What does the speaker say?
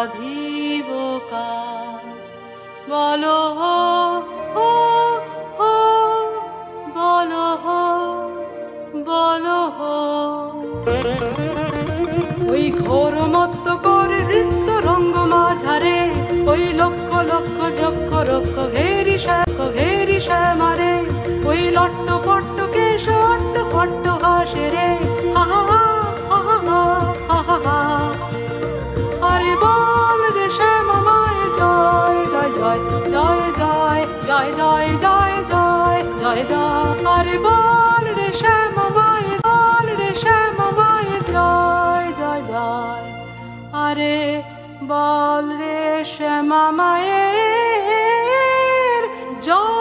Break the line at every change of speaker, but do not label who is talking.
বাঁধিব কাজ। বলো হো হো হো, বলো হো বলো হো। ওই ঘোর মত্ত করে নৃত্য রঙ্গ মাঝারে, ওই লক্ষ লক্ষ যক্ষ রক্ষ ঘেরি শ্যামারে, ওই লট্ট পট্ট কেশ অট্ট পট্ট হাসে রে, হা হা হা হা হা হা হা হা। আরে বল রে শ্যামা মায়ের জয় জয় জয় জয় জয় জয় জয় জয় জয় জয় জয়। আরে বল রে শ্যামা মায়ের, বল রে শ্যামা মায়ের জয় জয় জয়। আরে বল রে শ্যামা মায়ের জয়।